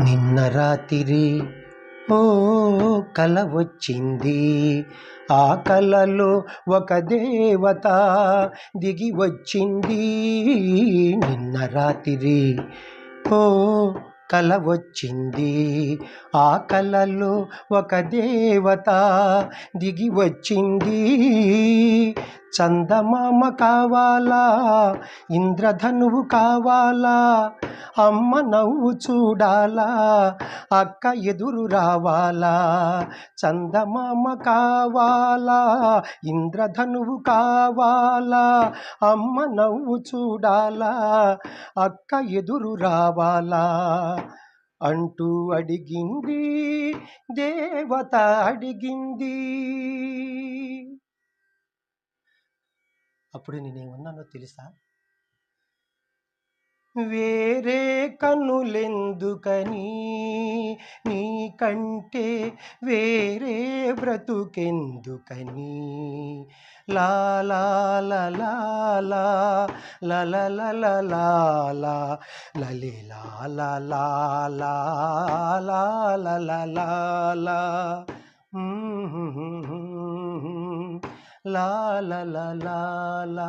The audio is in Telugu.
నిన్న రాత్రి ఓ కల వచ్చింది. ఆ కలలో ఒక దేవత దిగి వచ్చింది. నిన్న రాత్రి ఓ కల వచ్చింది. ఆ కలలో ఒక దేవత దిగి వచ్చింది. చందమామ కావాలా, ఇంద్రధనువు కావాలా, అమ్మ నవ్వు చూడాలా, అక్క ఎదురు రావాలా. చందమామ కావాలా, ఇంద్రధనువు కావాలా, అమ్మ నవ్వు చూడాలా, అక్క ఎదురు రావాలా అంటూ అడిగింది దేవత అడిగింది. అప్పుడు నేనేమన్నానో తెలుసా? వేరే కనులెందుకని, నీకంటే వేరే బ్రతుకెందుకని, లాలా లాలా లలలలలాలా లలి లాలా లాలా లాలా